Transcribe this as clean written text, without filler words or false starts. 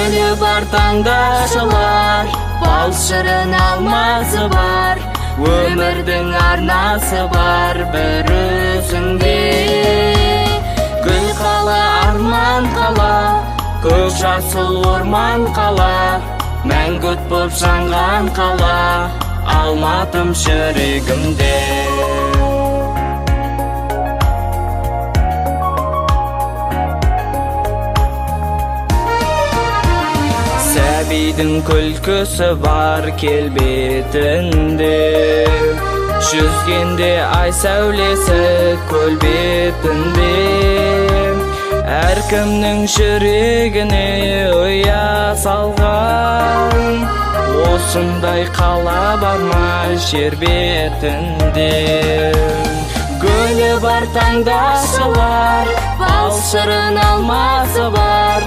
Gülü бар таңдашылар, бал шырын алмасы бар, өмірдің арнасы бар бір өзіңде. Гүл қала, арман қала, көк жасыл орман қала, мәңгүт боп жанған қала, алматым жүрегімде. Сәбидің күлкісі бар келбетінде, жүзгенде ай сәулесі көл бетінде. Әркімнің жүрегіне ұя салған, осындай қала бар ма жер бетінде. Гүлі бар таңдашылар, бал шырын алмасы бар,